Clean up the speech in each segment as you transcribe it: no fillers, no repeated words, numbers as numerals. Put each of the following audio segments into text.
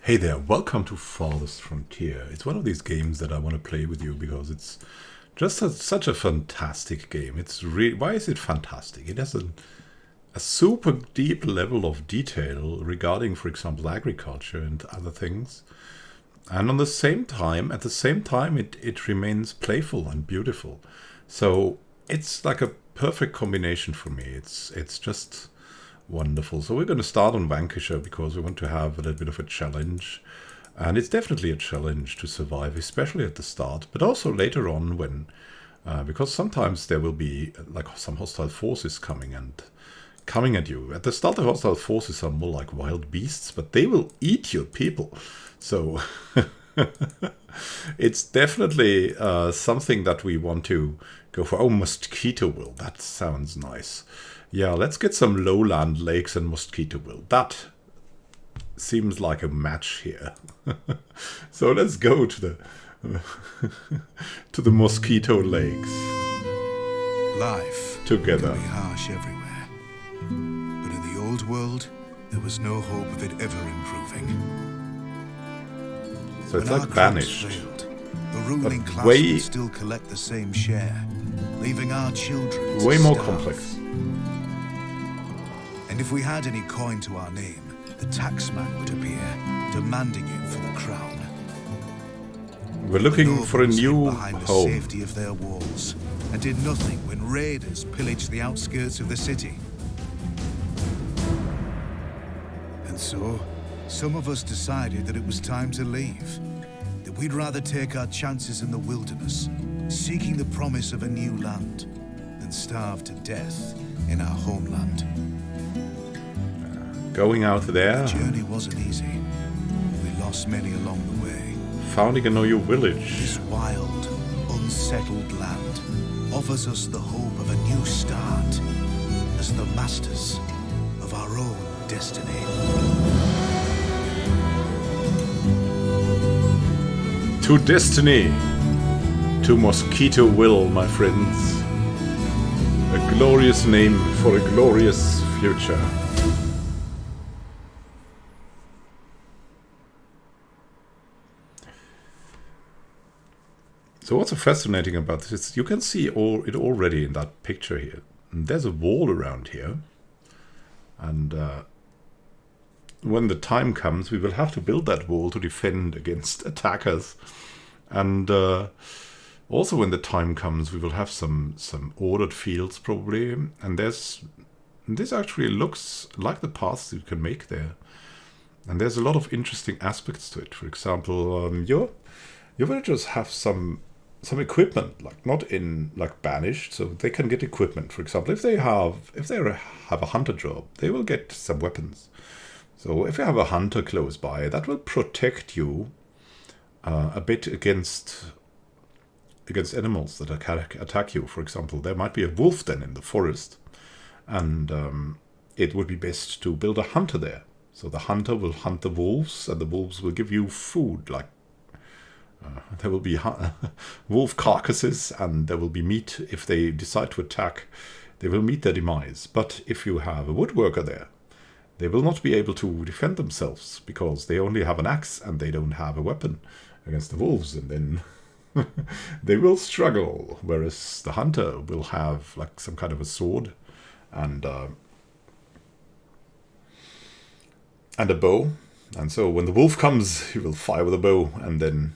Hey there, welcome to Farthest Frontier. It's one of these games that I want to play with you because it's just such a fantastic game. Why is it fantastic? It has a super deep level of detail regarding, for example, agriculture and other things. And at the same time, it remains playful and beautiful. So it's like a perfect combination for me. It's just wonderful. So we're going to start on Vanquisher because we want to have a little bit of a challenge. And it's definitely a challenge to survive, especially at the start, but also later on because sometimes there will be like some hostile forces coming at you. At the start, the hostile forces are more like wild beasts, but they will eat your people. So it's definitely something that we want to go for. Oh, Mosquito Will. That sounds nice. Yeah, let's get some lowland lakes and Mosquito Will. That seems like a match here. So let's go to the to the Mosquito Lakes. Life together can be harsh everywhere, but in the old world, there was no hope of it ever improving. So it's when like Banished. Failed, the ruling class would still collect the same share, leaving our children way more starve. complex. And if we had any coin to our name, the taxman would appear, demanding it for the crown. We're looking for a new behind the home. safety of their walls, and did nothing when raiders pillaged the outskirts of the city. And so, some of us decided that it was time to leave, that we'd rather take our chances in the wilderness, seeking the promise of a new land, than starve to death in our homeland. Going out there, The journey wasn't easy. We lost many along the way. founding a new village. This wild, unsettled land offers us the hope of a new start as the masters of our own destiny. To destiny, to Mosquito Will, my friends. A glorious name for a glorious future. So what's so fascinating about this is you can see it already in that picture here. And there's a wall around here. And when the time comes, we will have to build that wall to defend against attackers. And also when the time comes, we will have some ordered fields probably. And this actually looks like the paths you can make there. And there's a lot of interesting aspects to it. For example, your villagers have some equipment, like not in like Banished, so they can get equipment. For example, if they have a hunter job, they will get some weapons. So if you have a hunter close by, that will protect you a bit against animals that attack you. For example, there might be a wolf then in the forest, and it would be best to build a hunter there. So the hunter will hunt the wolves, and the wolves will give you food, like there will be wolf carcasses, and there will be meat. If they decide to attack, they will meet their demise. But if you have a woodworker there, they will not be able to defend themselves because they only have an axe and they don't have a weapon against the wolves, and then they will struggle. Whereas the hunter will have like some kind of a sword and a bow. And so when the wolf comes, he will fire with a bow and then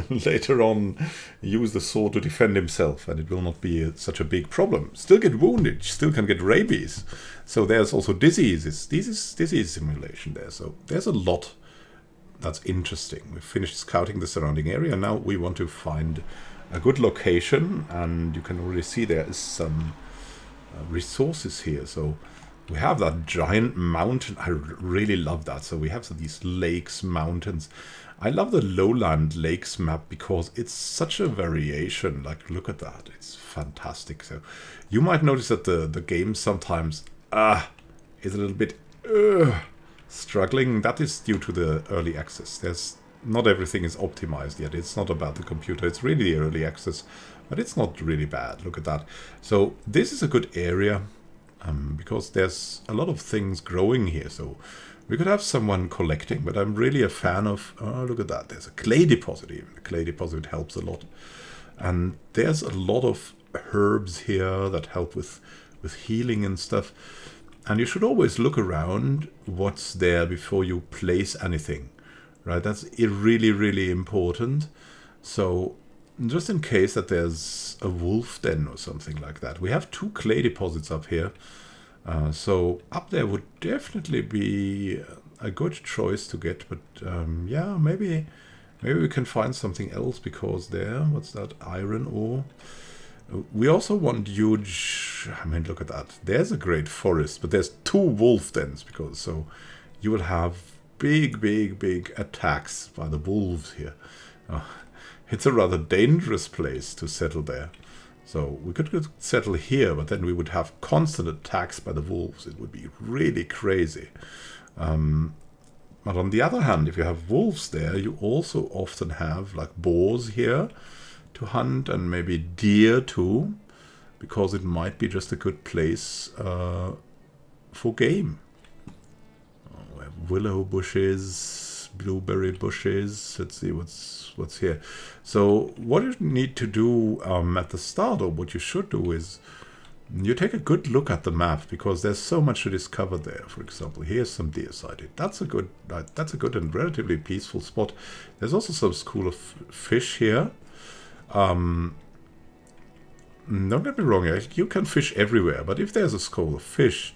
later on use the sword to defend himself, and it will not be such a big problem. Still get wounded, still can get rabies. So there's also diseases. Disease simulation there. So there's a lot that's interesting. We've finished scouting the surrounding area. Now we want to find a good location, and you can already see there is some resources here. So we have that giant mountain. I really love that. So we have these lakes, mountains. I love the lowland lakes map because it's such a variation. Like, look at that. It's fantastic. So you might notice that the game sometimes is a little bit struggling. That is due to the early access. Not everything is optimized yet. It's not about the computer. It's really the early access, but it's not really bad. Look at that. So this is a good area because there's a lot of things growing here. So We could have someone collecting, but I'm really a fan of... Oh, look at that. There's a clay deposit even. A clay deposit helps a lot. And there's a lot of herbs here that help with healing and stuff. And you should always look around what's there before you place anything. Right? That's really, really important. So just in case that there's a wolf den or something like that. We have 2 clay deposits up here. So up there would definitely be a good choice to get, but yeah, maybe we can find something else because there, what's that, iron ore? We also want huge, I mean, look at that. There's a great forest, but there's 2 wolf dens because so you will have big attacks by the wolves here. It's a rather dangerous place to settle there. So we could settle here, but then we would have constant attacks by the wolves. It would be really crazy. But on the other hand, if you have wolves there, you also often have like boars here to hunt and maybe deer too, because it might be just a good place for game. We have willow bushes, blueberry bushes. Let's see what's here. So what you need to do at the start, or what you should do, is you take a good look at the map because there's so much to discover there. For example, here's some deer sighted. That's a good and relatively peaceful spot. There's also some school of fish here. Don't get me wrong, you can fish everywhere, but if there's a school of fish,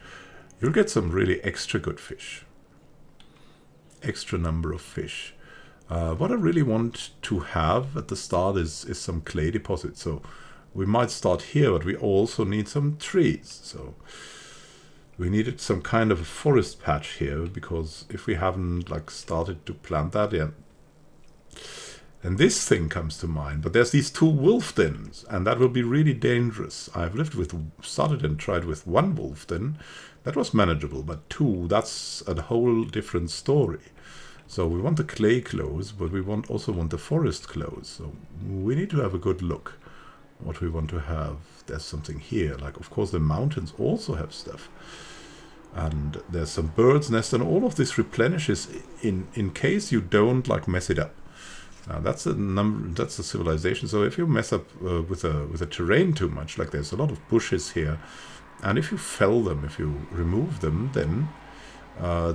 you'll get some really extra good fish. Extra number of fish. What I really want to have at the start is some clay deposits. So we might start here, but we also need some trees. So we needed some kind of a forest patch here, because if we haven't like started to plant that yet, and this thing comes to mind. But there's these 2 wolf dens, and that will be really dangerous. I've started and tried with 1 wolf den. That was manageable, but 2, that's a whole different story. So we want the clay clothes, but we also want the forest clothes. So we need to have a good look what we want to have. There's something here. Like, of course, the mountains also have stuff. And there's some bird's nest, and all of this replenishes in case you don't like mess it up. That's the civilization. So if you mess up with a terrain too much, like there's a lot of bushes here, and if you fell them, if you remove them, then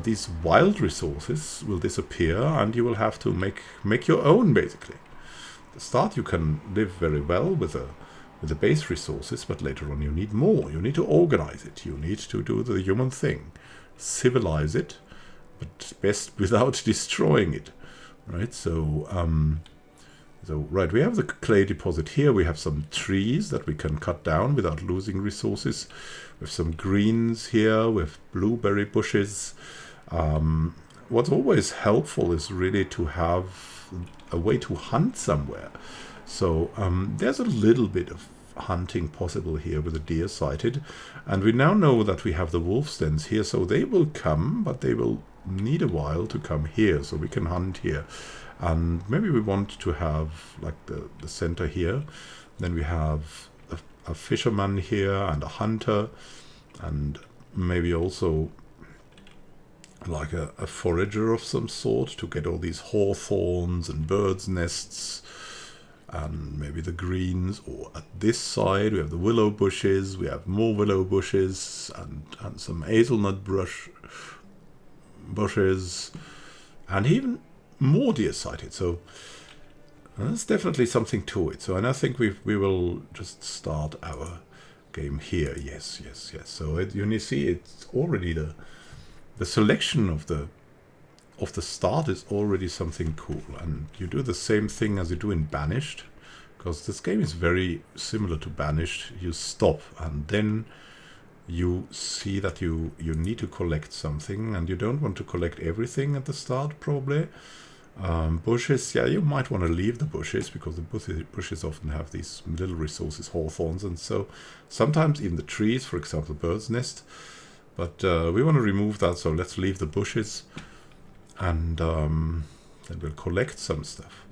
these wild resources will disappear, and you will have to make your own, basically. At the start, you can live very well with the base resources, but later on you need more. You need to organize it. You need to do the human thing. Civilize it, but best without destroying it. Right, so right, we have the clay deposit here. We have some trees that we can cut down without losing resources. We have some greens here with blueberry bushes. What's always helpful is really to have a way to hunt somewhere. So there's a little bit of hunting possible here with the deer sighted, and we now know that we have the wolf dens here, so they will come, but they will need a while to come here, so we can hunt here. And maybe we want to have like the center here, then we have a fisherman here and a hunter, and maybe also like a forager of some sort to get all these hawthorns and birds' nests, and maybe the greens. Or at this side we have the willow bushes, we have more willow bushes and some hazelnut bushes, and even more deer sighted. So there's definitely something to it. So, and I think we will just start our game here. Yes. So you see, it's already the selection of the start is already something cool, and you do the same thing as you do in Banished, because this game is very similar to Banished. You stop, and then you see that you need to collect something, and you don't want to collect everything at the start, probably. Bushes, yeah, you might want to leave the bushes, because the bushes often have these little resources, hawthorns, and so sometimes even the trees, for example, bird's nest. But we want to remove that, so let's leave the bushes, and then we'll collect some stuff.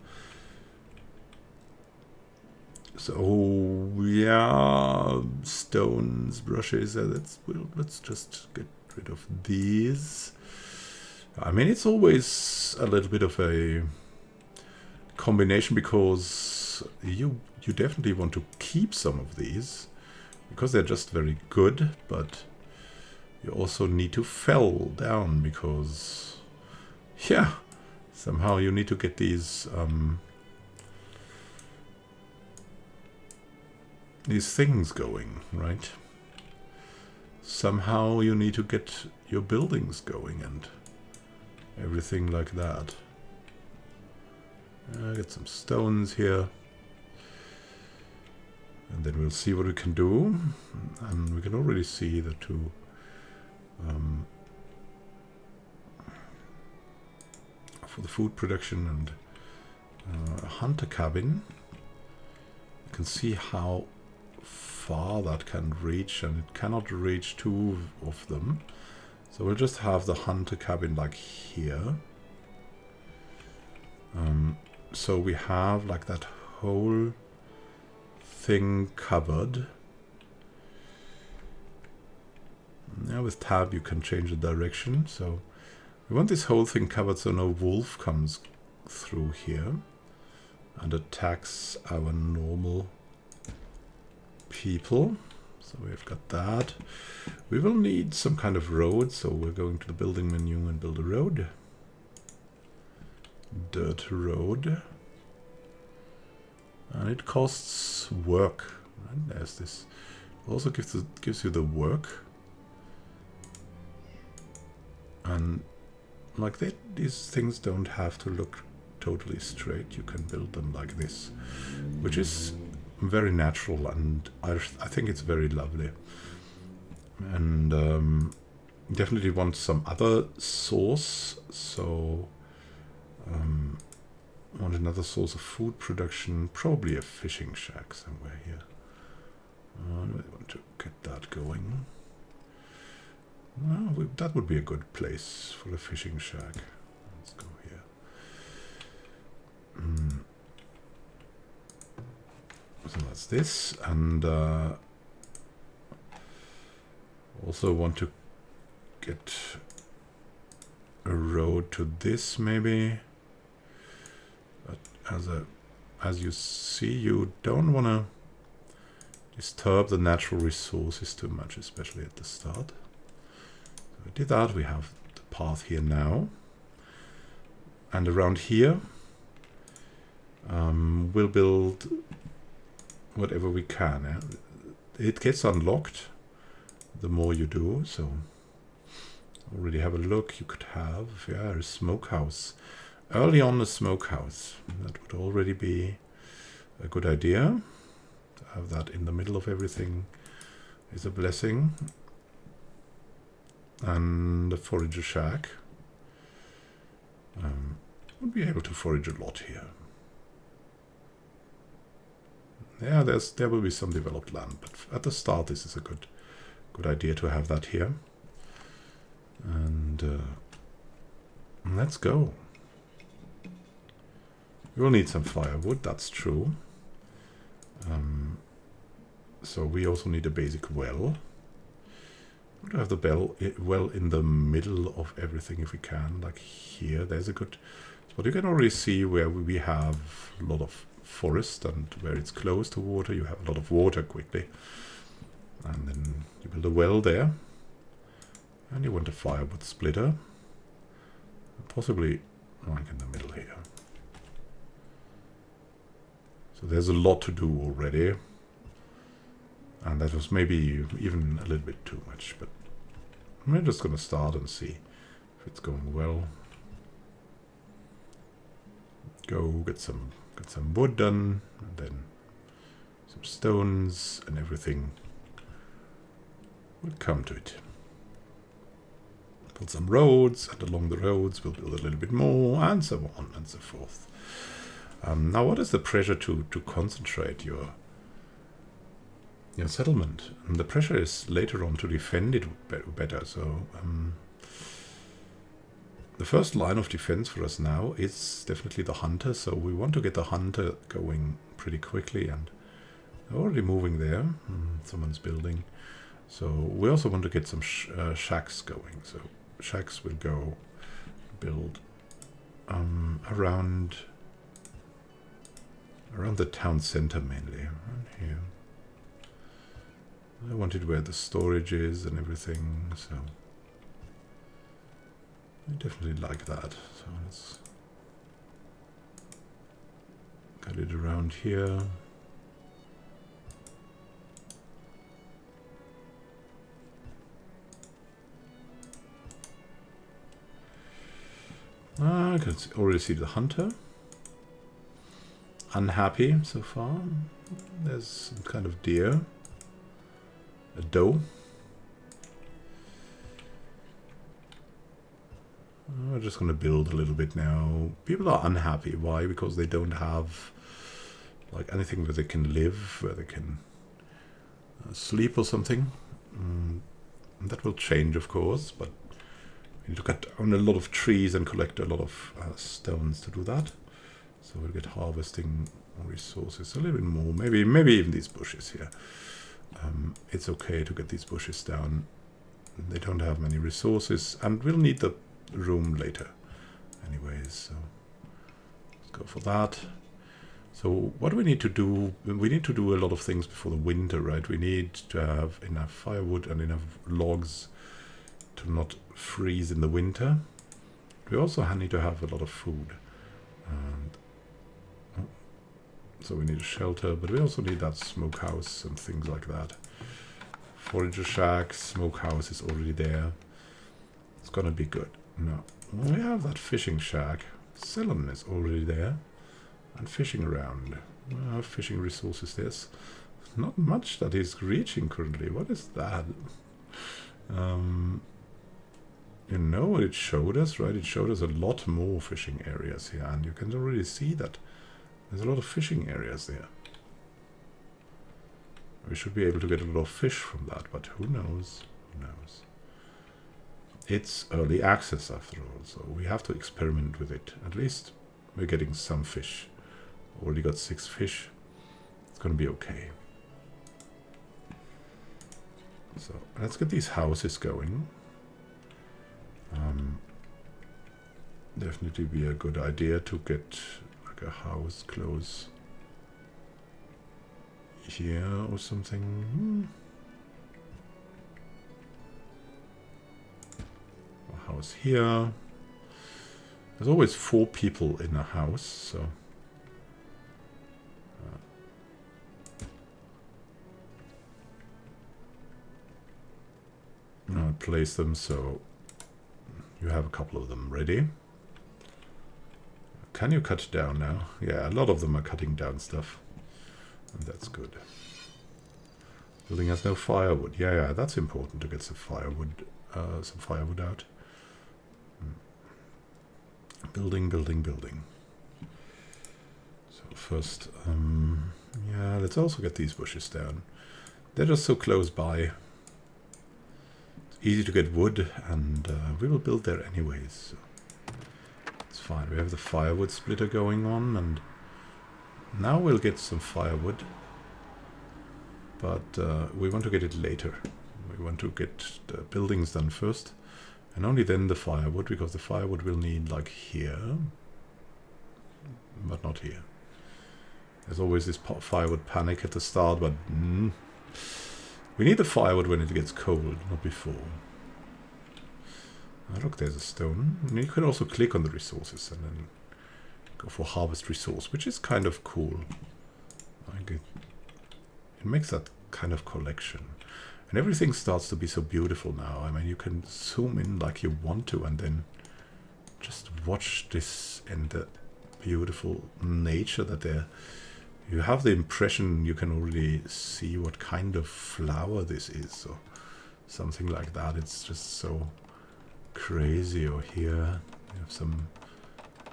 So yeah, stones, brushes. Let's just get rid of these. I mean, it's always a little bit of a combination, because you definitely want to keep some of these because they're just very good, but you also need to fell down because, yeah, somehow you need to get these things going, right? Somehow you need to get your buildings going and everything like that. Get some stones here. And then we'll see what we can do. And we can already see the two for the food production and a hunter cabin. You can see how far that can reach, and it cannot reach two of them. So we'll just have the hunter cabin like here. So we have like that whole thing covered. Now with tab you can change the direction. So we want this whole thing covered so no wolf comes through here and attacks our normal people. So we've got that. We will need some kind of road, so we're going to the building menu and build a road. Dirt road. And it costs work. Right? There's this. Also gives you the work. And like that, these things don't have to look totally straight. You can build them like this, which is very natural, and I think it's very lovely. And definitely want some other source, so want another source of food production, probably a fishing shack somewhere here. I want to get that going. Well, that would be a good place for a fishing shack. Let's go here. So that's this, and also want to get a road to this maybe. But as you see, you don't want to disturb the natural resources too much, especially at the start. So we did that. We have the path here now, and around here we'll build whatever we can. It gets unlocked the more you do, so already have a look. You could have a smokehouse. Early on, a smokehouse. That would already be a good idea. To have that in the middle of everything is a blessing. And a forager shack. Would be able to forage a lot here. Yeah, there will be some developed land, but at the start this is a good idea to have that here. And let's go. We will need some firewood, that's true. So we also need a basic well. We want to have the well in the middle of everything if we can, like here. There's a good spot. You can already see where we have a lot of forest, and where it's close to water you have a lot of water quickly. And then you build a well there. And you want a firewood splitter. Possibly like in the middle here. So there's a lot to do already. And that was maybe even a little bit too much, but we're just going to start and see if it's going well. Go get some wood done, and then some stones, and everything will come to it. Build some roads, and along the roads we'll build a little bit more, and so on and so forth. Now, what is the pressure to concentrate your settlement? And the pressure is later on to defend it better. So the first line of defense for us now is definitely the hunter. So we want to get the hunter going pretty quickly, and they're already moving there. Someone's building. So we also want to get some shacks going. So shacks will go build around the town center mainly, around here. I wanted where the storage is and everything, so I definitely like that. So let's get it around here. I can already see the hunter. Unhappy so far. There's some kind of deer. A doe. We're just going to build a little bit now. People are unhappy. Why? Because they don't have like anything where they can live, where they can sleep or something. That will change, of course, but we need to cut down a lot of trees and collect a lot of stones to do that. So we'll get harvesting resources a little bit more. Maybe even these bushes here. It's okay to get these bushes down. They don't have many resources, and we'll need the room later anyways, so let's go for that. So what do we need to do? We need to do a lot of things before the winter, right? We need to have enough firewood and enough logs to not freeze in the winter. We also need to have a lot of food, and so we need a shelter, but we also need that smokehouse and things like that. Forager shack, smokehouse is already there. It's gonna be good. No, we have that fishing shack. Ceylon is already there, and fishing around. Fishing resources. There's not much that is reaching currently. What is that? You know what it showed us, right? It showed us a lot more fishing areas here, and you can already see that there's a lot of fishing areas there. We should be able to get a lot of fish from that, but who knows? Who knows? It's early access after all, so we have to experiment with it. At least we're getting some fish. Already got 6 fish. It's gonna be okay. So let's get these houses going. Definitely be a good idea to get like a house close here or something. A house here. There's always 4 people in a house, so now I place them so you have a couple of them ready. Can you cut down now? Yeah, a lot of them are cutting down stuff. And that's good. Building has no firewood. Yeah, that's important to get some firewood out. Building. So first, yeah, let's also get these bushes down. They're just so close by. It's easy to get wood, and we will build there anyways. So it's fine. We have the firewood splitter going on, and now we'll get some firewood. But we want to get it later. We want to get the buildings done first, and only then the firewood, because the firewood will need like here, but not here. There's always this firewood panic at the start, but we need the firewood when it gets cold, not before. Oh, look, there's a stone. And you can also click on the resources and then go for harvest resource, which is kind of cool. Like it makes that kind of collection. And everything starts to be so beautiful now. I mean, you can zoom in like you want to and then just watch this and the beautiful nature that there. You have the impression you can already see what kind of flower this is or something like that. It's just so crazy. Or here you have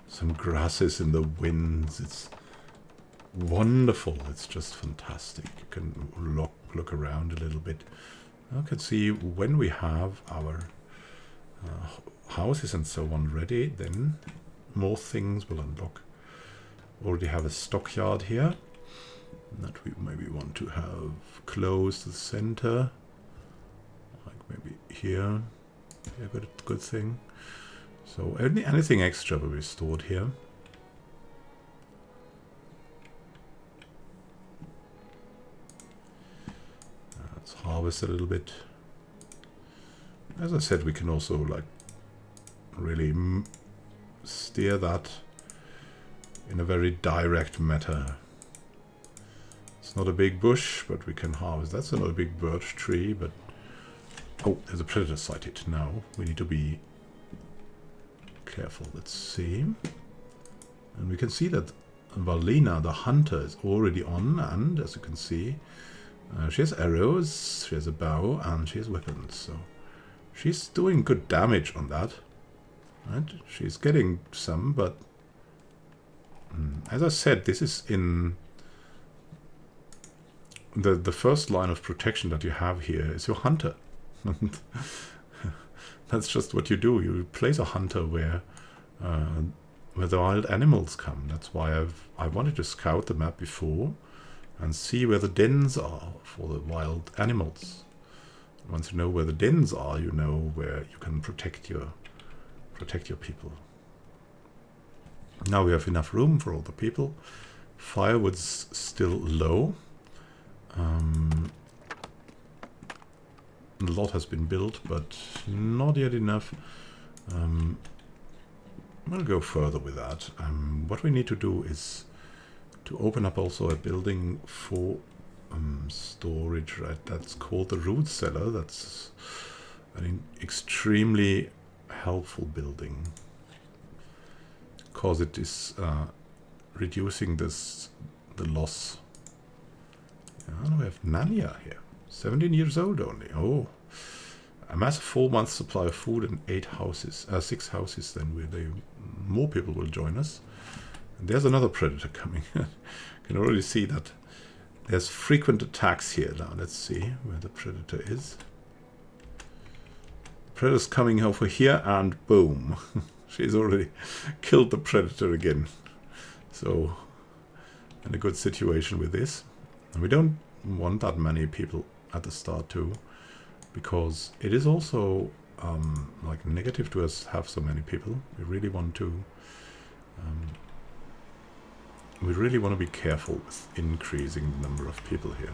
some grasses in the winds. It's wonderful. It's just fantastic. You can look around a little bit. You can see when we have our houses and so on ready, then more things will unlock. Already have a stockyard here that we maybe want to have close to the center, like maybe here. Yeah, good thing. So anything extra will be stored here. Let's harvest a little bit. As I said, we can also like really steer that in a very direct manner. It's not a big bush, but we can harvest. That's not a big birch tree, but oh, there's a predator sighted. Now we need to be careful. Let's see. And we can see that Valina, the hunter, is already on, and as you can see, she has arrows, she has a bow, and she has weapons. So she's doing good damage on that. Right? She's getting some, but as I said, this is in the first line of protection that you have here is your hunter. That's just what you do. You place a hunter where the wild animals come. That's why I wanted to scout the map before and see where the dens are for the wild animals. Once you know where the dens are, you know where you can protect your people. Now we have enough room for all the people. Firewood's still low. A lot has been built, but not yet enough. We'll go further with that. What we need to do is to open up also a building for storage, right? That's called the root cellar. That's an extremely helpful building because it is reducing the loss. And we have Nanya here, 17 years old only. Oh, amass a 4-month supply of food and 6 houses. Then more people will join us. And there's another predator coming. You can already see that there's frequent attacks here. Now let's see where the predator is. The predator's coming over here, and boom, she's already killed the predator again. So, in a good situation with this. And we don't want that many people at the start too, because it is also like negative to us have so many people. We really want to be careful with increasing the number of people here.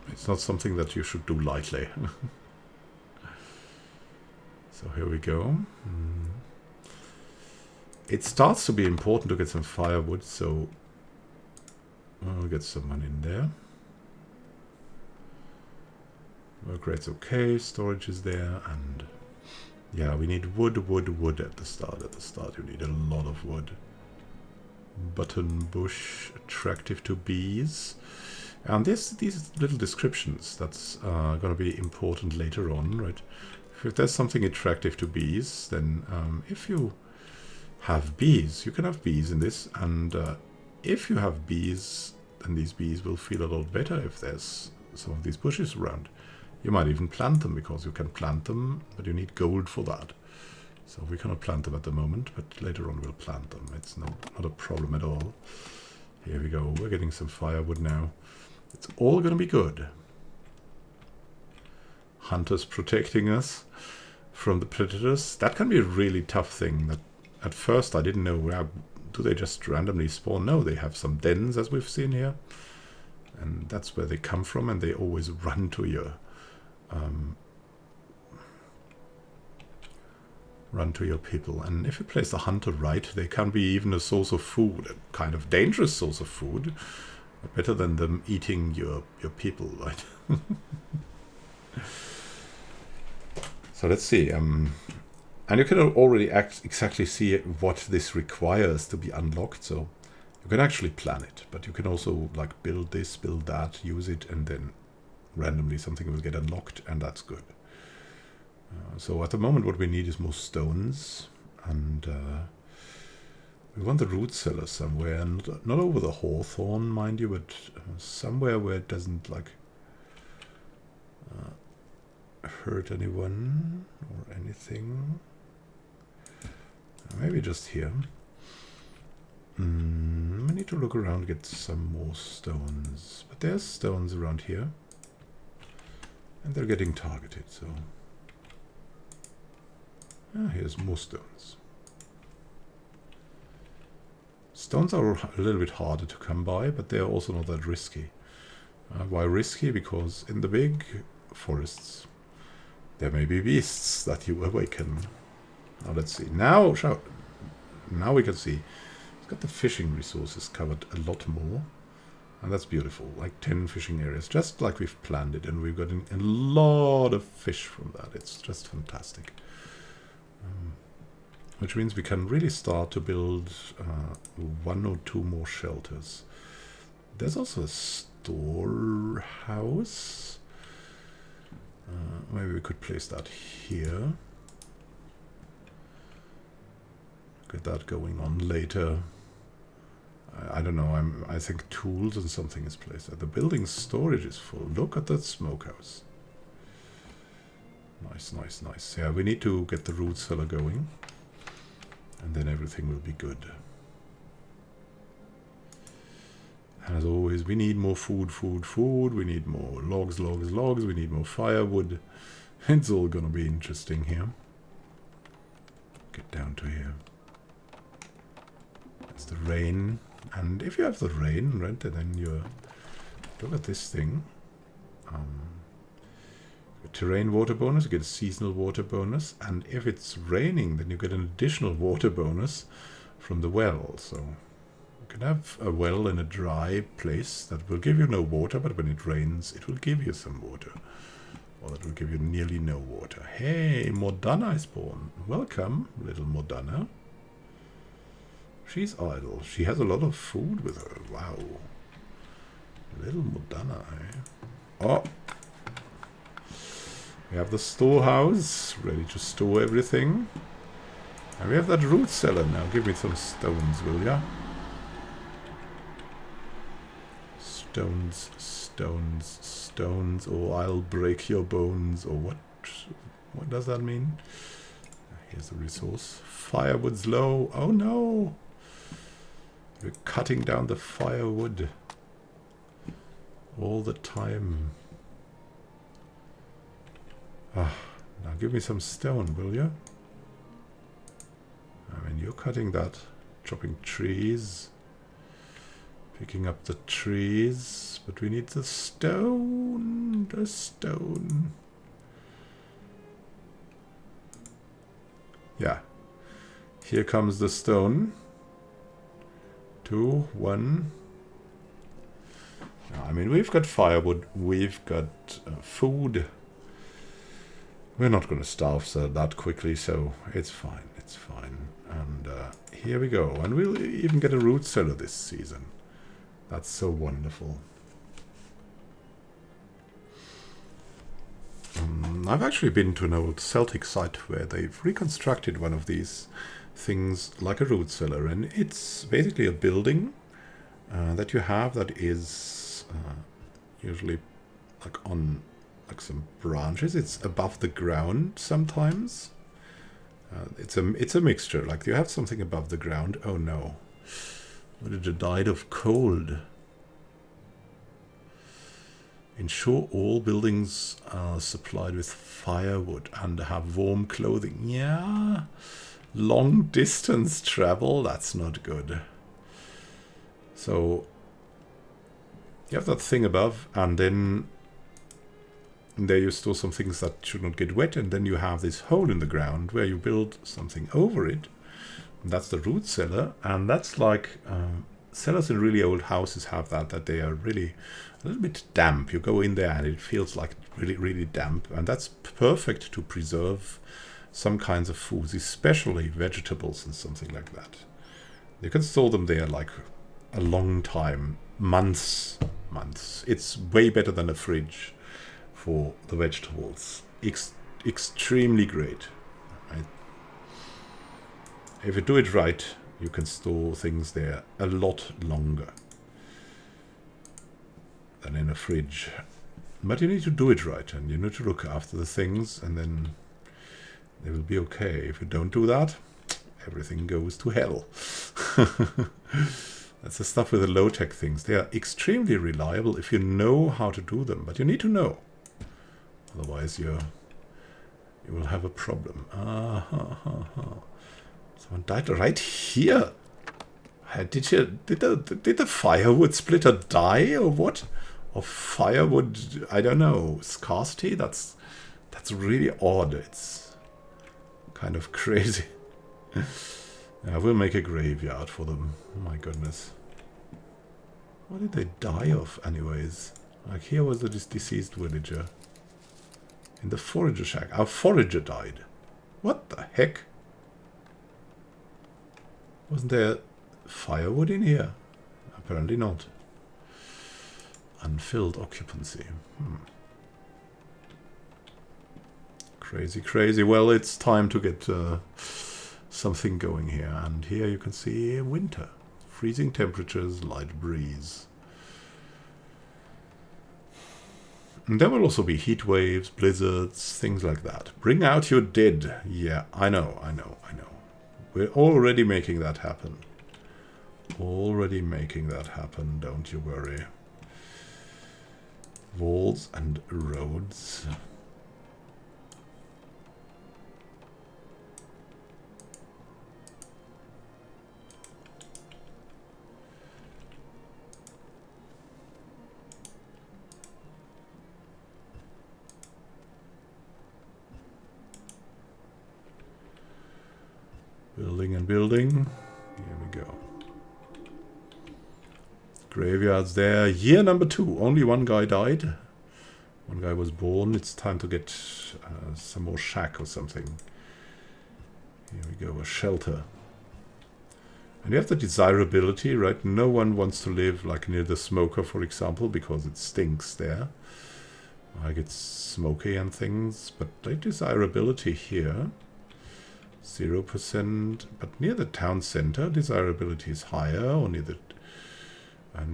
It's not something that you should do lightly. So here we go. It starts to be important to get some firewood, so we'll get some money in there. Work rate's okay, storage is there, and yeah, we need wood at the start. At the start, you need a lot of wood. Button bush, attractive to bees. And these little descriptions, that's going to be important later on, right? If there's something attractive to bees, then if you have bees, you can have bees in this, and if you have bees, then these bees will feel a lot better if there's some of these bushes around. You might even plant them, because you can plant them, but you need gold for that. So we cannot plant them at the moment, but later on we'll plant them. It's not a problem at all. Here we go, we're getting some firewood now. It's all going to be good. Hunters protecting us from the predators. That can be a really tough thing. That at first I didn't know, where do they just randomly spawn? No, they have some dens, as we've seen here. And that's where they come from, and they always run to your people. And if you place the hunter right, they can be even a source of food, a kind of dangerous source of food. Better than them eating your people, right? So let's see. And you can already exactly see what this requires to be unlocked. So you can actually plan it, but you can also like build this, build that, use it, and then randomly something will get unlocked, and that's good. So at the moment what we need is more stones, and we want the root cellar somewhere, not over the hawthorn, mind you, but somewhere where it doesn't like hurt anyone or anything. Maybe just here. We need to look around, get some more stones, but there's stones around here, and they're getting targeted, so Ah, here's more stones. Stones are a little bit harder to come by, but they're also not that risky. Why risky? Because in the big forests there may be beasts that you awaken. Now let's see. Now we can see it's got the fishing resources covered a lot more. And that's beautiful. Like 10 fishing areas, just like we've planned it. And we've got a lot of fish from that. It's just fantastic. Which means we can really start to build 1 or 2 more shelters. There's also a storehouse. Maybe we could place that here. Get that going on later. I don't know. I think tools and something is placed there. The building's storage is full. Look at that smokehouse. Nice, nice, nice. Yeah, we need to get the root cellar going. And then everything will be good. And as always, we need more food, food, food. We need more logs, logs, logs. We need more firewood. It's all gonna be interesting here. Get down to here. That's the rain. And if you have the rain, right, then you look at this thing. Terrain water bonus, you get a seasonal water bonus, and if it's raining, then you get an additional water bonus from the well. So you can have a well in a dry place that will give you no water, but when it rains, it will give you some water. Or that will give you nearly no water. Hey, Modana is born. Welcome, little Modana. She's idle. She has a lot of food with her. Wow. Little Modana, eh? Oh! We have the storehouse, ready to store everything. And we have that root cellar now. Give me some stones, will ya? Stones, stones, stones, or I'll break your bones, or what? What does that mean? Here's the resource. Firewood's low. Oh no! We're cutting down the firewood all the time. Now give me some stone, will you? I mean, you're cutting that, chopping trees, picking up the trees, but we need the stone, the stone. Yeah, here comes the stone. 2, 1. I mean, we've got firewood, we've got food. We're not going to starve that quickly, so it's fine, it's fine. And here we go. And we'll even get a root cellar this season. That's so wonderful. I've actually been to an old Celtic site where they've reconstructed one of these things like a root cellar. And it's basically a building that you have that is usually like on like some branches. It's above the ground sometimes. It's a mixture. Like you have something above the ground. Oh no! What did you died of cold? Ensure all buildings are supplied with firewood and have warm clothing. Yeah, long distance travel. That's not good. So you have that thing above, and then there you store some things that should not get wet, and then you have this hole in the ground where you build something over it. And that's the root cellar, and that's like cellars in really old houses have that they are really a little bit damp. You go in there and it feels like really, really damp, and that's perfect to preserve some kinds of foods, especially vegetables and something like that. You can store them there like a long time, months. It's way better than a fridge for the vegetables. Extremely great. Right? If you do it right, you can store things there a lot longer than in a fridge. But you need to do it right, and you need to look after the things, and then they will be okay. If you don't do that, everything goes to hell. That's the stuff with the low-tech things. They are extremely reliable if you know how to do them, but you need to know. Otherwise, you will have a problem. Someone died right here. Did the firewood splitter die or what? Or firewood, I don't know, scarcity? That's really odd. It's kind of crazy. I will make a graveyard for them. Oh my goodness. What did they die of anyways? Like here was the deceased villager. In the forager shack. Our forager died. What the heck? Wasn't there firewood in here? Apparently not. Unfilled occupancy. Crazy, crazy. Well, it's time to get something going here. And here you can see winter. Freezing temperatures, light breeze. And there will also be heat waves, blizzards, things like that. Bring out your dead. Yeah, I know. We're already making that happen. Don't you worry. Walls and roads. Building and building. Here we go. Graveyards there. Year number 2. Only one guy died. One guy was born. It's time to get some more shack or something. Here we go. A shelter. And you have the desirability, right? No one wants to live like near the smoker, for example, because it stinks there. Like it's smoky and things. But the desirability here. 0%, but near the town center, desirability is higher, or near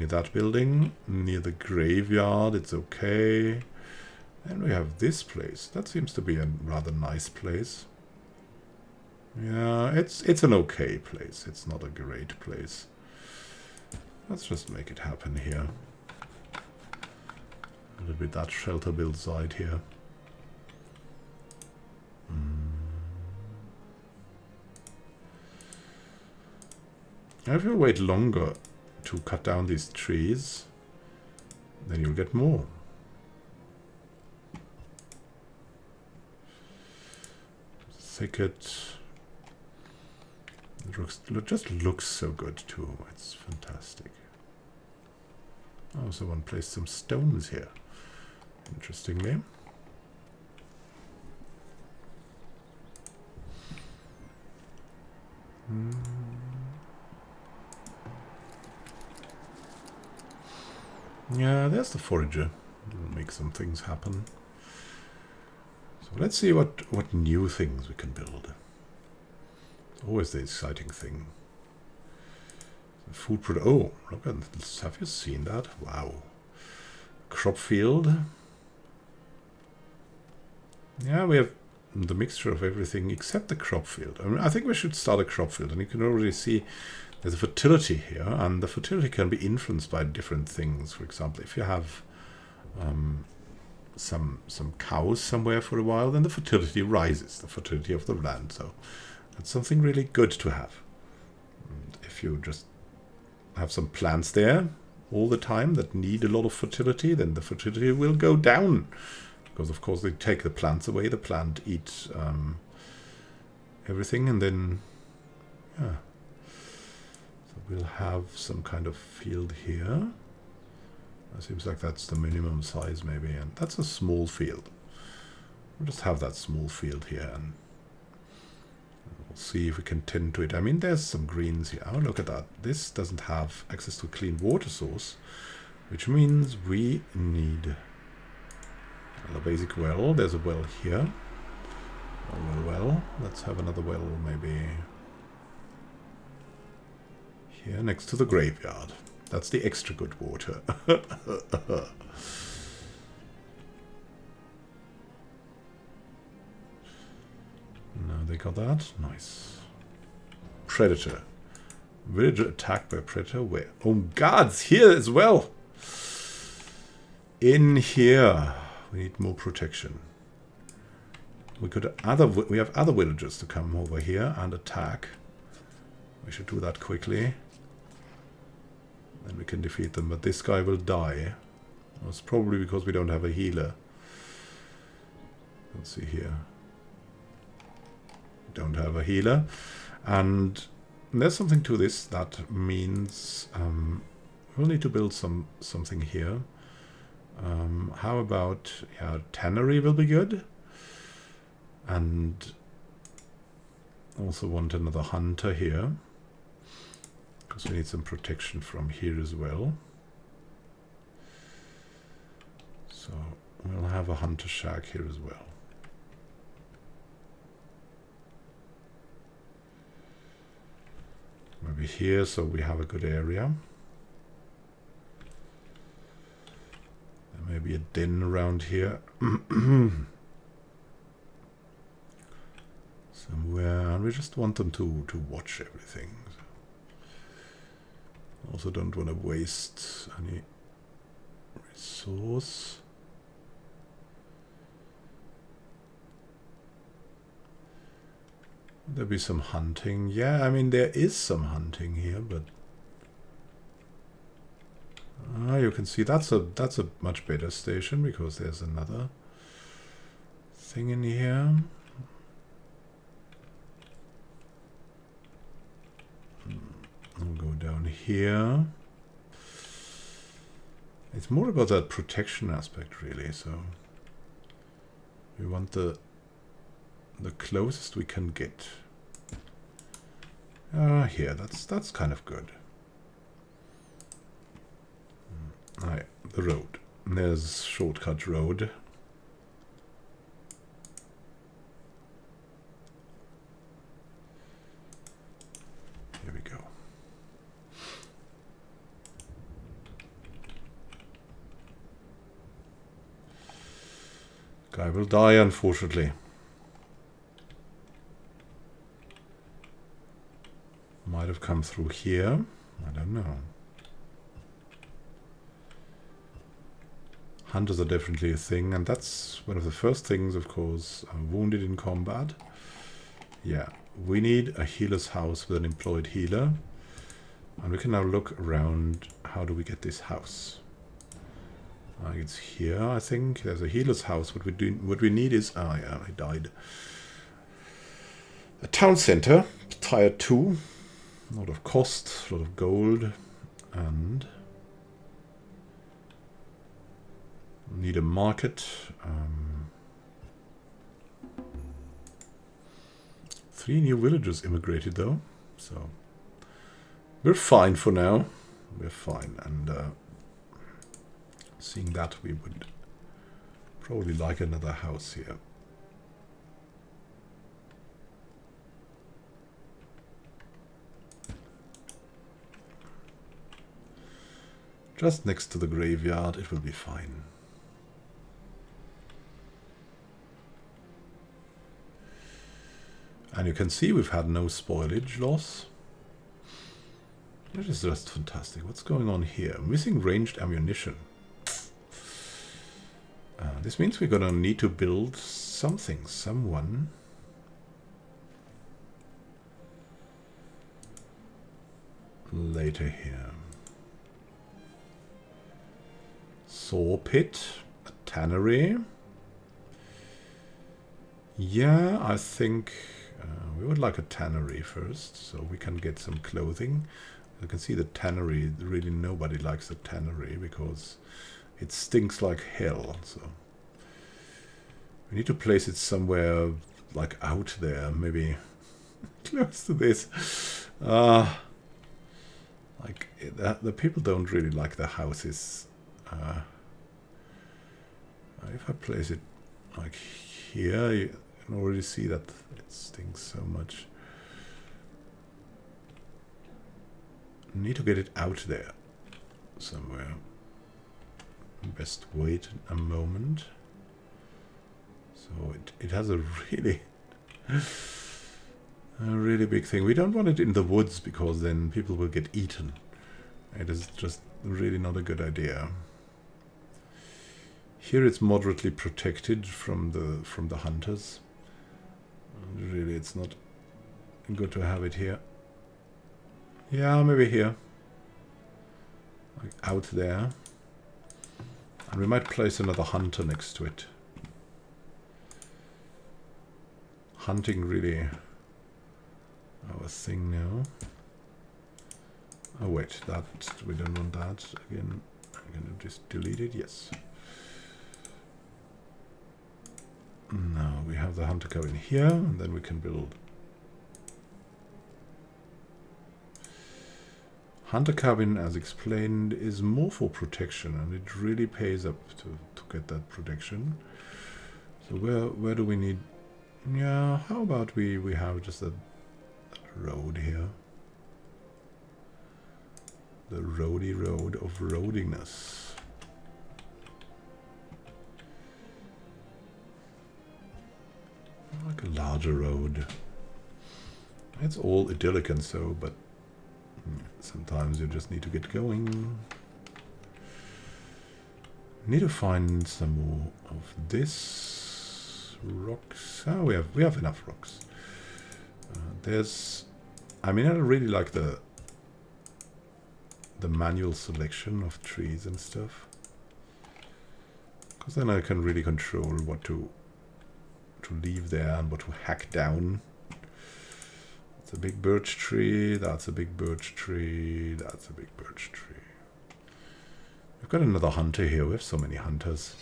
that building, near the graveyard, it's okay. And we have this place. That seems to be a rather nice place. Yeah, it's an okay place. It's not a great place. Let's just make it happen here. A little bit that shelter build side here. If you wait longer to cut down these trees, then you'll get more. Thicket. It just looks so good too. It's fantastic. Oh, someone placed some stones here. Interestingly. Yeah, there's the forager. We'll make some things happen. So let's see what new things we can build. Always the exciting thing. The food oh, look at this. Have you seen that? Wow. Crop field. Yeah, we have the mixture of everything except the crop field. I mean, I think we should start a crop field, and you can already see there's a fertility here, and the fertility can be influenced by different things. For example, if you have some cows somewhere for a while, then the fertility rises, the fertility of the land. So that's something really good to have. And if you just have some plants there all the time that need a lot of fertility, then the fertility will go down. Because, of course, they take the plants away, the plant eats everything, and then, yeah. So we'll have some kind of field here. It seems like that's the minimum size, maybe, and that's a small field. We'll just have that small field here, and we'll see if we can tend to it. I mean, there's some greens here. Oh, look at that. This doesn't have access to a clean water source, which means we need a basic well. There's a well here. Well. Let's have another well, maybe here next to the graveyard. That's the extra good water. No, they got that. Nice. Predator. Villager attacked by predator. Where? Oh, guards here as well. In here. We need more protection. we have other villagers to come over here and attack. We should do that quickly. Then we can defeat them, but this guy will die. It's probably because we don't have a healer. Let's see here. We don't have a healer. And there's something to this. That means we'll need to build something here. How about, yeah, tannery will be good. And also want another hunter here. Because we need some protection from here as well. So we'll have a hunter shack here as well. Maybe here, so we have a good area. There may be a den around here. Somewhere, and we just want them to watch everything. Also don't want to waste any resource. There'll be some hunting. Yeah, I mean there is some hunting here, but you can see that's a much better station because there's another thing in here. We'll go down here. It's more about that protection aspect, really. So we want the closest we can get. Here, that's kind of good. Right, the road. There's shortcut road. Here we go. Guy will die, unfortunately. Might have come through here. I don't know. Hunters are definitely a thing, and that's one of the first things, of course, wounded in combat. Yeah, we need a healer's house with an employed healer. And we can now look around. How do we get this house? It's here, I think. There's a healer's house. What we need is... Oh, yeah, I died. A town center, tier 2. A lot of cost, a lot of gold, and need a market. 3 new villagers immigrated though, so we're fine for now. We're fine, and seeing that, we would probably like another house here. Just next to the graveyard, it will be fine. And you can see we've had no spoilage loss. That is just fantastic. What's going on here? Missing ranged ammunition. This means we're gonna need to build something, someone. Later here. Saw pit, a tannery. Yeah, I think we would like a tannery first, so we can get some clothing. You can see the tannery, really nobody likes the tannery because it stinks like hell. So we need to place it somewhere like out there, maybe close to this. Like the people don't really like the houses. If I place it like here, you can already see that it stinks so much. Need to get it out there somewhere. Best wait a moment. So it has a really big thing. We don't want it in the woods because then people will get eaten. It is just really not a good idea. Here it's moderately protected from the hunters. Really, it's not good to have it here. Yeah, maybe here. Like out there. And we might place another hunter next to it. Hunting really our thing now. Oh wait, that we don't want that. Again, I'm gonna just delete it, yes. Now we have the hunter cabin here, and then we can build hunter cabin, as explained, is more for protection, and it really pays up to get that protection. So where do we need? Yeah, how about we have just a road here, the roady road of roadiness. Like a larger road. It's all idyllic and so, but sometimes you just need to get going. Need to find some more of this rocks. Oh, we have enough rocks. I mean, I really like the manual selection of trees and stuff, because then I can really control what to leave there and what to hack down. It's a big birch tree, that's a big birch tree, that's a big birch tree. We've got another hunter here. We have so many hunters.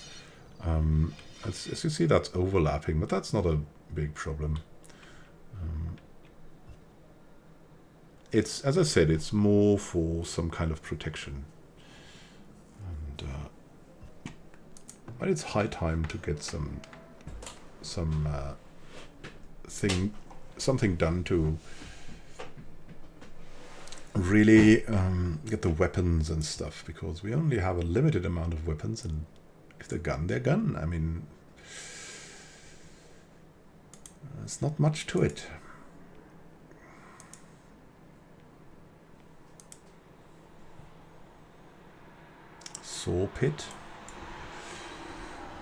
As you see, that's overlapping, but that's not a big problem. It's, as I said, it's more for some kind of protection. And but it's high time to get something done to really get the weapons and stuff, because we only have a limited amount of weapons, and if they're gun, they're gun. I mean, there's not much to it. Saw pit.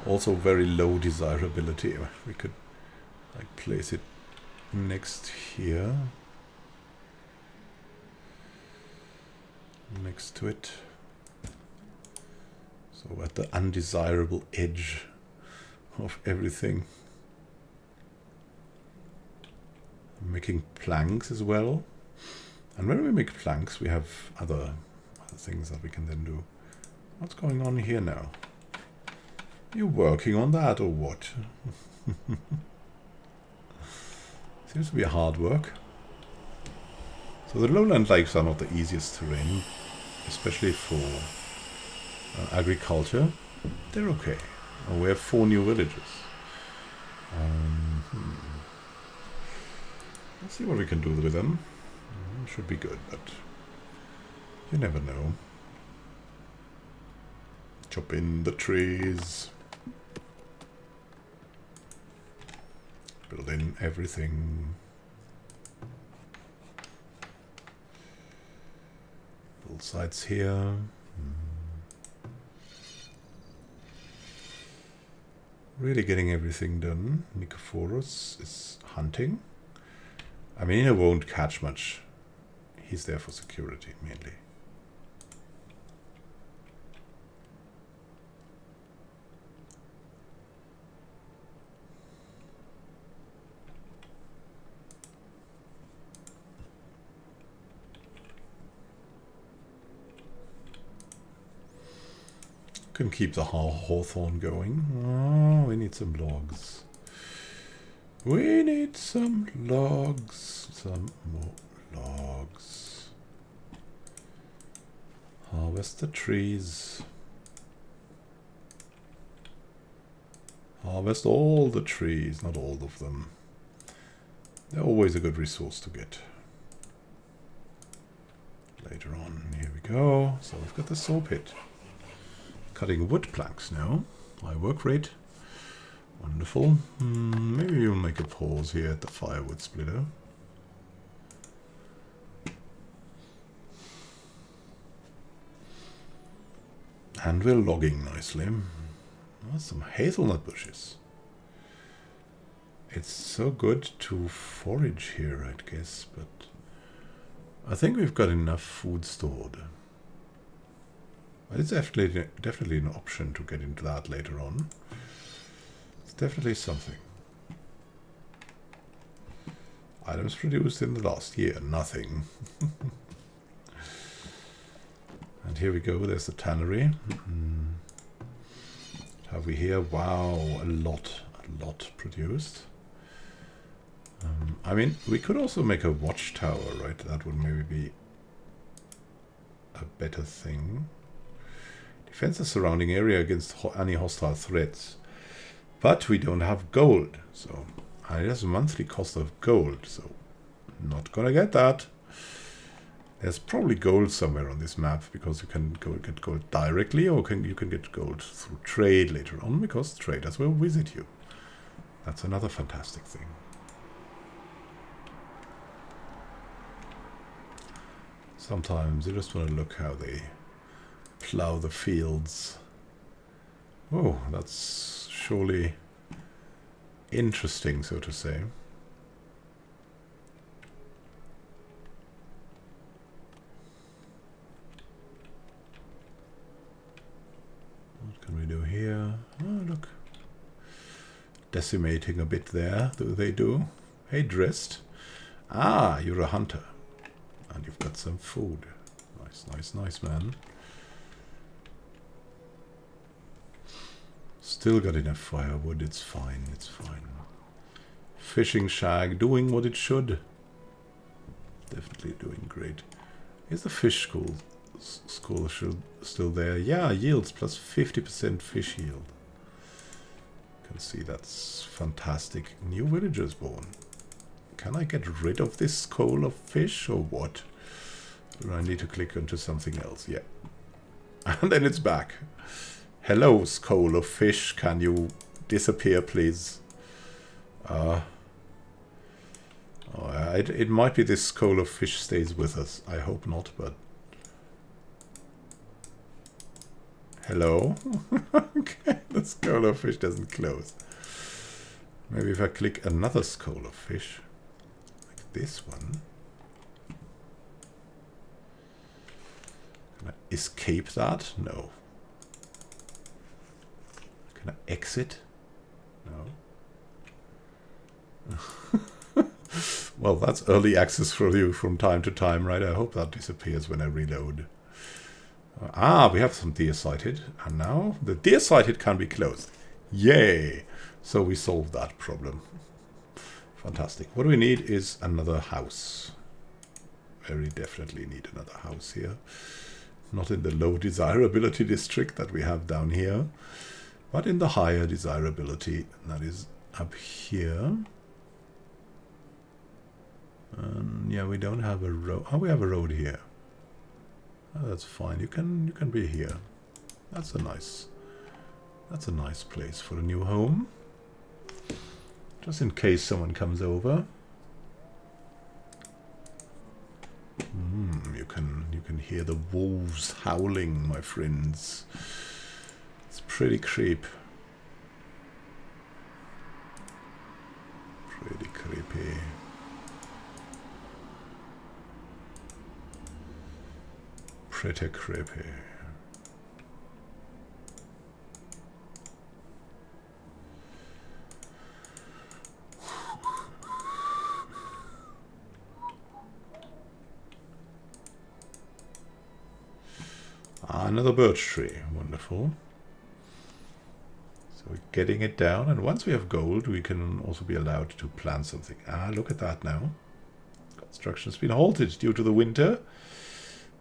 Also very low desirability. We could like place it next here. Next to it. So at the undesirable edge of everything. I'm making planks as well. And when we make planks, we have other things that we can then do. What's going on here now? You working on that or what? Seems to be hard work. So the lowland lakes are not the easiest terrain, especially for agriculture. They're okay. Oh, we have 4 new villages. Let's see what we can do with them. Should be good, but you never know. Chop in the trees. Build in everything. Build sites here. Really getting everything done. Nicephorus is hunting. I mean, he won't catch much. He's there for security, mainly. Can keep the hawthorn going. Oh, we need some logs. We need some logs. Some more logs. Harvest the trees. Harvest all the trees, not all of them. They're always a good resource to get. Later on, here we go. So we've got the saw pit. Cutting wood planks now. High work rate. Wonderful. Maybe we'll make a pause here at the firewood splitter. And we're logging nicely. Oh, some hazelnut bushes. It's so good to forage here, I guess, but I think we've got enough food stored. But it's definitely an option to get into that later on. It's definitely something. Items produced in the last year, nothing. And here we go, there's the tannery. What have we here? Wow, a lot produced. I mean, we could also make a watchtower, right? That would maybe be a better thing. Defends the surrounding area against any hostile threats. But we don't have gold, so it has a monthly cost of gold, so not gonna get that. There's probably gold somewhere on this map, because you can get gold directly, or you can get gold through trade later on, because traders will visit you. That's another fantastic thing. Sometimes you just want to look how they plow the fields. Oh, that's surely interesting, so to say. What can we do here? Oh, look. Decimating a bit there, they do. Hey, dressed. Ah, you're a hunter. And you've got some food. Nice, man. Still got enough firewood, it's fine. Fishing shag, doing what it should. Definitely doing great. Is the fish school still there? Yeah, yields plus 50% fish yield. You can see that's fantastic. New villagers born. Can I get rid of this coal of fish or what? Do I need to click onto something else? Yeah. And then it's back. Hello, skull of fish. Can you disappear, please? It might be this skull of fish stays with us. I hope not, but... Hello? Okay, the skull of fish doesn't close. Maybe if I click another skull of fish, like this one. Can I escape that? No. Can I exit? No. Well, that's early access for you from time to time, right? I hope that disappears when I reload. We have some deer sighted. And now the deer sighted can be closed. Yay! So we solved that problem. Fantastic. What we need is another house. Very definitely need another house here. Not in the low desirability district that we have down here, but in the higher desirability that is up here. Yeah, we don't have a road. Oh, we have a road here. Oh, that's fine. You can be here. That's a nice place for a new home. Just in case someone comes over. You can hear the wolves howling, my friends. It's pretty creepy. Pretty creepy. Pretty creepy. Another birch tree. Wonderful. So we're getting it down, and once we have gold, we can also be allowed to plant something. Look at that now. Construction's been halted due to the winter.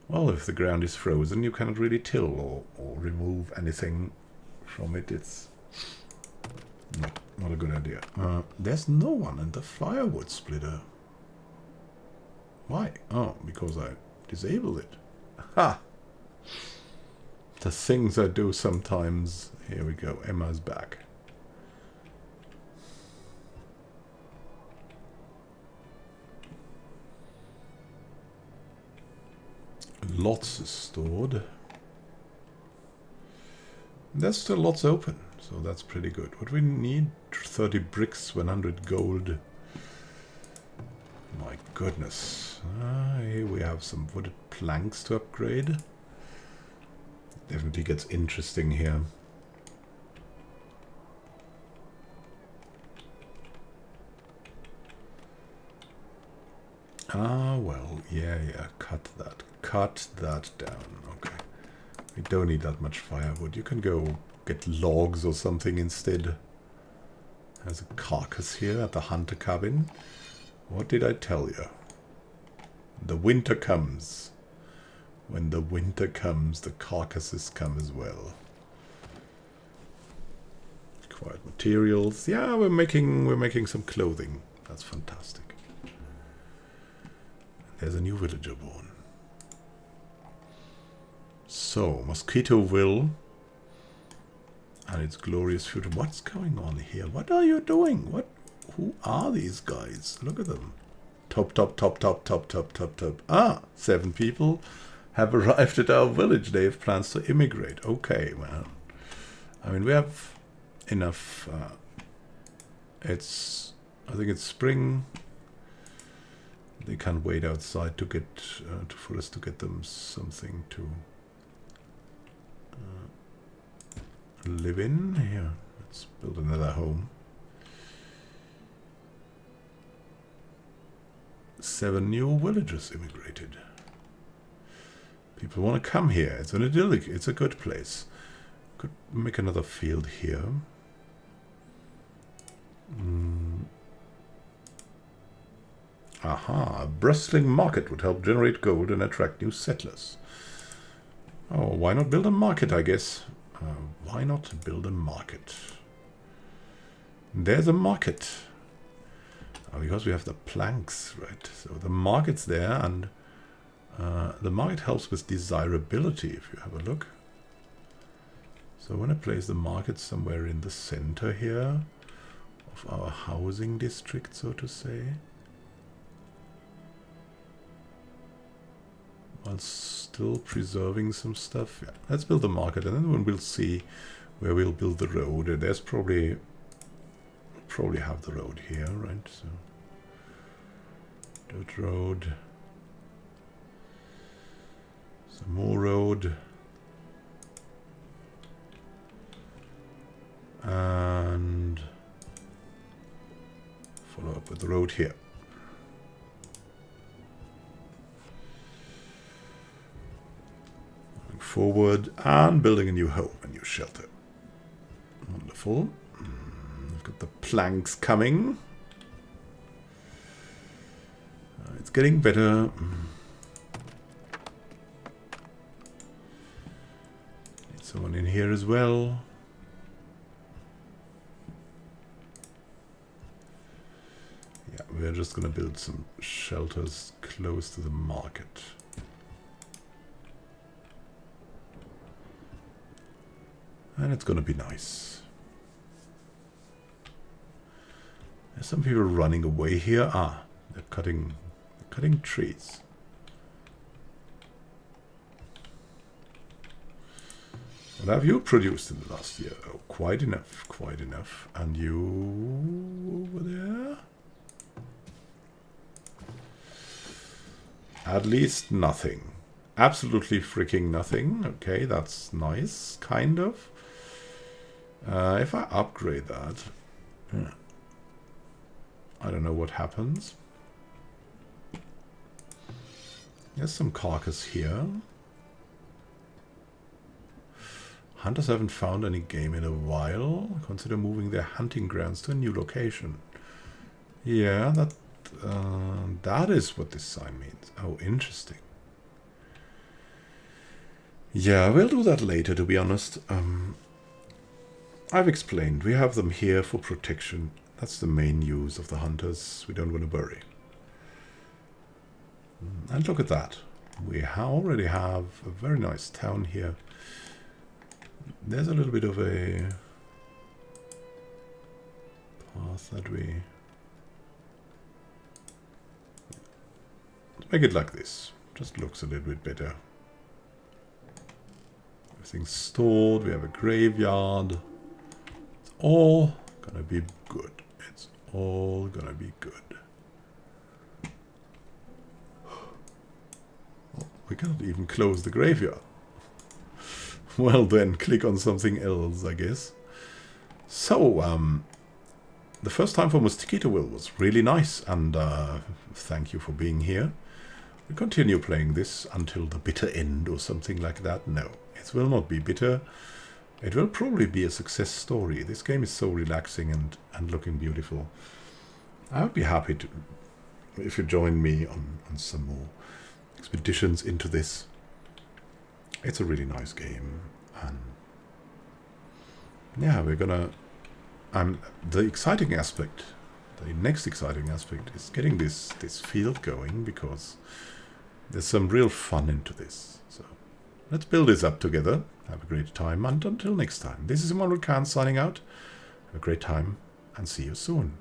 Well, if the ground is frozen, you cannot really till or remove anything from it. It's not a good idea. There's no one in the firewood splitter. Why? Oh, because I disabled it. Ha! The things I do sometimes. Here we go. Emma's back. Lots is stored. There's still lots open. So that's pretty good. What we need? 30 bricks, 100 gold. My goodness. Here we have some wooded planks to upgrade. Definitely gets interesting here. Well, yeah, cut that down. Okay. We don't need that much firewood. You can go get logs or something instead. There's a carcass here at the hunter cabin. What did I tell you? The winter comes. When the winter comes, the carcasses come as well. Acquired materials. Yeah, we're making some clothing. That's fantastic. There's a new villager born. So, Mosquitoville and its glorious future. What's going on here? What are you doing? Who are these guys? Look at them. Top. Ah, 7 people have arrived at our village. They have plans to immigrate. Okay, well, I mean, we have enough. I think it's spring. They can't wait outside to get for us to get them something to live in. Here, let's build another home. 7 new villagers immigrated. People want to come here. It's an idyllic. It's a good place. Could make another field here. Aha, a bustling market would help generate gold and attract new settlers. Oh, why not build a market, I guess? Why not build a market? There's a market. Because we have the planks, right? So the market's there, and the market helps with desirability, if you have a look. So when I place the market somewhere in the center here of our housing district, so to say, while still preserving some stuff. Yeah, let's build the market, and then we'll see where we'll build the road. There's probably have the road here, right? So dirt road, some more road, and follow up with the road here. Forward and building a new home, a new shelter. Wonderful. We've got the planks coming. It's getting better. Need someone in here as well. Yeah, we're just going to build some shelters close to the market. And it's going to be nice. There's some people running away here. Ah, they're cutting trees. What have you produced in the last year? Oh, quite enough, quite enough. And you over there? At least nothing. Absolutely freaking nothing. Okay, that's nice, kind of. If I upgrade that, I don't know what happens. There's some carcass here. Hunters haven't found any game in a while. Consider moving their hunting grounds to a new location. Yeah, that is what this sign means. Oh, interesting. Yeah, we'll do that later, to be honest. I've explained. We have them here for protection. That's the main use of the hunters. We don't want to worry. And look at that. We already have a very nice town here. There's a little bit of a path that we... Let's make it like this. Just looks a little bit better. Everything's stored. We have a graveyard. all gonna be good. It's all gonna be good. Oh, we cannot even close the graveyard. Well then, click on something else, I guess. So, the first time for Mosquitoville was really nice, and thank you for being here. We'll continue playing this until the bitter end or something like that. No, it will not be bitter. It will probably be a success story. This game is so relaxing and looking beautiful. I would be happy to if you join me on some more expeditions into this. It's a really nice game, and yeah, we're gonna. The exciting aspect, the next exciting aspect, is getting this field going, because there's some real fun into this. So let's build this up together. Have a great time, and until next time, this is Immanuel Can signing out. Have a great time, and see you soon.